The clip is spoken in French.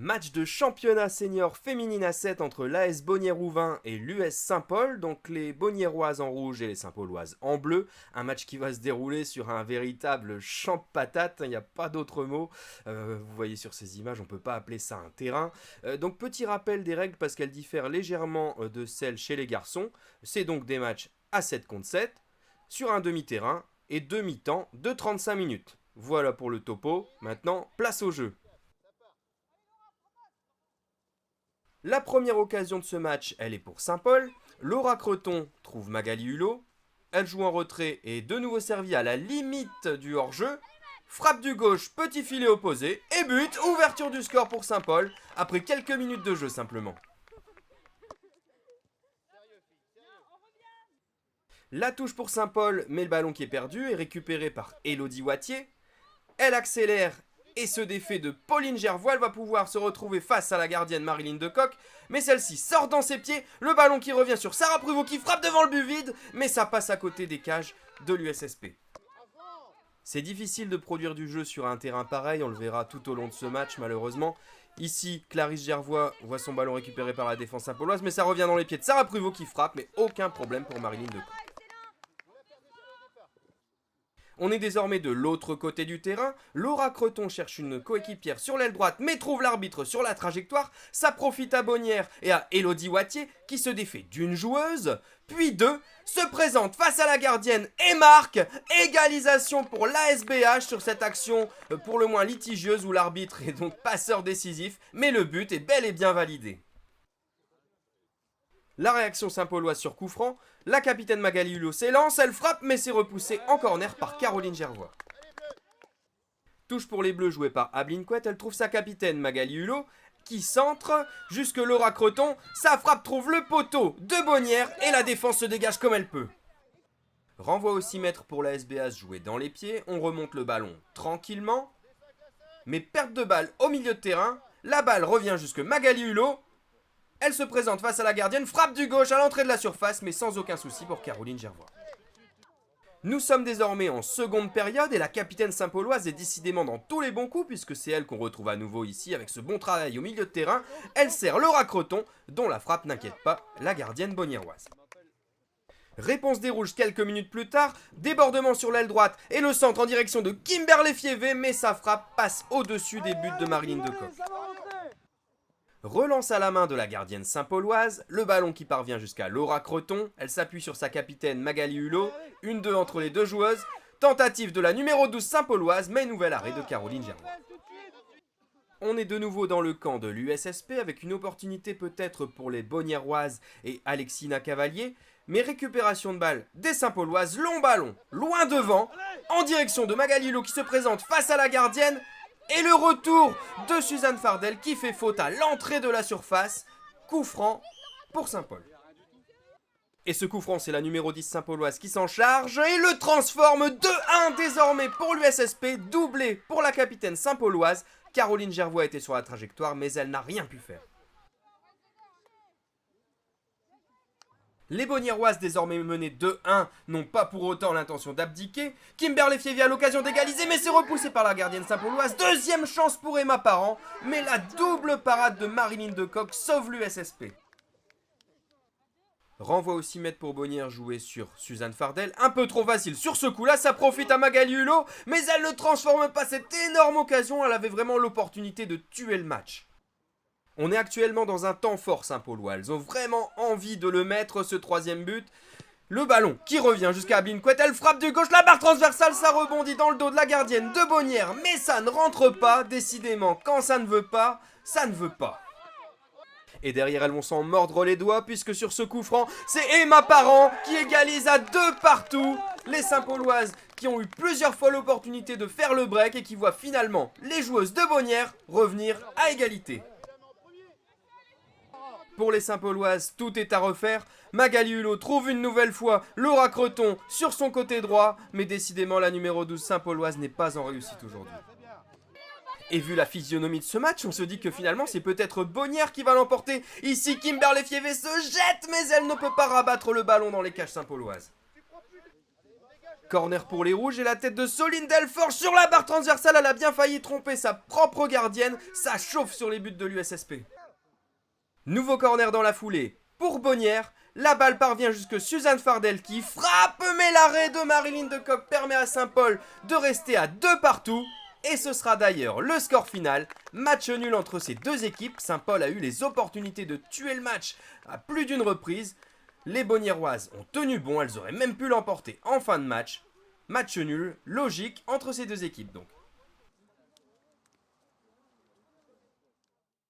Match de championnat senior féminine à 7 entre l'AS Bonnier-Rouvain et l'US Saint-Paul, donc les Bonniéroises en rouge et les Saint-Pauloises en bleu. Un match qui va se dérouler sur un véritable champ de patates, il n'y a pas d'autre mot. Vous voyez sur ces images, on ne peut pas appeler ça un terrain. Donc petit rappel des règles parce qu'elles diffèrent légèrement de celles chez les garçons. C'est donc des matchs à 7 contre 7, sur un demi-terrain et demi-temps de 35 minutes. Voilà pour le topo, maintenant place au jeu. La première occasion de ce match, elle est pour Saint-Paul. Laura Creton trouve Magali Hulot. Elle joue en retrait et est de nouveau servie à la limite du hors-jeu. Frappe du gauche, petit filet opposé et but, ouverture du score pour Saint-Paul après quelques minutes de jeu simplement. La touche pour Saint-Paul, mais le ballon qui est perdu est récupéré par Elodie Wattier. Elle accélère et se défait de Pauline Gervois. Elle va pouvoir se retrouver face à la gardienne Marilyn Decoq, mais celle-ci sort dans ses pieds, le ballon qui revient sur Sarah Pruvot qui frappe devant le but vide, mais ça passe à côté des cages de l'USSP. C'est difficile de produire du jeu sur un terrain pareil, on le verra tout au long de ce match malheureusement. Ici, Clarisse Gervois voit son ballon récupéré par la défense saint-pauloise, mais ça revient dans les pieds de Sarah Pruvot qui frappe, mais aucun problème pour Marilyn Decoq. On est désormais de l'autre côté du terrain. Laura Creton cherche une coéquipière sur l'aile droite mais trouve l'arbitre sur la trajectoire. Ça profite à Bonnière et à Elodie Wattier qui se défait d'une joueuse, puis deux, se présente face à la gardienne et marque. Égalisation pour l'ASBH sur cette action pour le moins litigieuse où l'arbitre est donc passeur décisif, mais le but est bel et bien validé. La réaction Saint-Pauloise sur coup franc, la capitaine Magali Hulot s'élance, elle frappe mais c'est repoussé en corner par Caroline Gervois. Touche pour les Bleus jouée par Abeline Couette, elle trouve sa capitaine Magali Hulot qui centre jusque Laura Creton, sa frappe trouve le poteau de Bonnière et la défense se dégage comme elle peut. Renvoi au 6 mètres pour la SBA joué dans les pieds, on remonte le ballon tranquillement, mais perte de balle au milieu de terrain, la balle revient jusque Magali Hulot. Elle se présente face à la gardienne, frappe du gauche à l'entrée de la surface, mais sans aucun souci pour Caroline Gervois. Nous sommes désormais en seconde période et la capitaine Saint-Pauloise est décidément dans tous les bons coups puisque c'est elle qu'on retrouve à nouveau ici avec ce bon travail au milieu de terrain. Elle sert Laura Creton, dont la frappe n'inquiète pas la gardienne bonniéroise. Réponse des Rouges quelques minutes plus tard, débordement sur l'aile droite et le centre en direction de Kimberley Fievé, mais sa frappe passe au-dessus des buts de Marilyn Decoq. Relance à la main de la gardienne Saint-Pauloise, le ballon qui parvient jusqu'à Laura Creton, elle s'appuie sur sa capitaine Magali Hulot, 1-2 entre les deux joueuses, tentative de la numéro 12 Saint-Pauloise, mais nouvel arrêt de Caroline Gervois. On est de nouveau dans le camp de l'USSP avec une opportunité peut-être pour les Bonniéroises et Alexina Cavalier, mais récupération de balle des Saint-Pauloises, long ballon, loin devant, en direction de Magali Hulot qui se présente face à la gardienne. Et le retour de Suzanne Fardel qui fait faute à l'entrée de la surface. Coup franc pour Saint-Paul. Et ce coup franc, c'est la numéro 10 Saint-Pauloise qui s'en charge et le transforme 2-1 désormais pour l'USSP, doublé pour la capitaine Saint-Pauloise. Caroline Gervois était sur la trajectoire, mais elle n'a rien pu faire. Les Bonniéroises, désormais menées 2-1, n'ont pas pour autant l'intention d'abdiquer. Kimberley Fievé a l'occasion d'égaliser, mais c'est repoussé par la gardienne Saint-Pauloise. Deuxième chance pour Emma Parent, mais la double parade de Marilyn Decoq sauve l'USSP. Renvoi au 6 mètres pour Bonnière joué sur Suzanne Fardel. Un peu trop facile sur ce coup-là, ça profite à Magali Hulot, mais elle ne transforme pas cette énorme occasion. Elle avait vraiment l'opportunité de tuer le match. On est actuellement dans un temps fort Saint-Paulois, elles ont vraiment envie de le mettre ce troisième but. Le ballon qui revient jusqu'à Abeline Couette, elle frappe du gauche, la barre transversale, ça rebondit dans le dos de la gardienne de Bonnière, mais ça ne rentre pas, décidément, quand ça ne veut pas, ça ne veut pas. Et derrière elles vont s'en mordre les doigts puisque sur ce coup franc, c'est Emma Parent qui égalise à 2 partout. Les Saint-Pauloises qui ont eu plusieurs fois l'opportunité de faire le break et qui voient finalement les joueuses de Bonnière revenir à égalité. Pour les Saint-Pauloises, tout est à refaire. Magali Hulot trouve une nouvelle fois Laura Creton sur son côté droit, mais décidément la numéro 12 Saint-Pauloise n'est pas en réussite aujourd'hui. Et vu la physionomie de ce match, on se dit que finalement c'est peut-être Bonnière qui va l'emporter. Ici Kimberley Fievé se jette, mais elle ne peut pas rabattre le ballon dans les cages Saint-Pauloises. Corner pour les rouges et la tête de Soline Delforge sur la barre transversale. Elle a bien failli tromper sa propre gardienne. Ça chauffe sur les buts de l'USSP. Nouveau corner dans la foulée pour Bonnière. La balle parvient jusque Suzanne Fardel qui frappe, mais l'arrêt de Marilyn de Kock permet à Saint-Paul de rester à 2 partout. Et ce sera d'ailleurs le score final. Match nul entre ces deux équipes. Saint-Paul a eu les opportunités de tuer le match à plus d'une reprise. Les Bonniéroises ont tenu bon, elles auraient même pu l'emporter en fin de match. Match nul, logique entre ces deux équipes donc.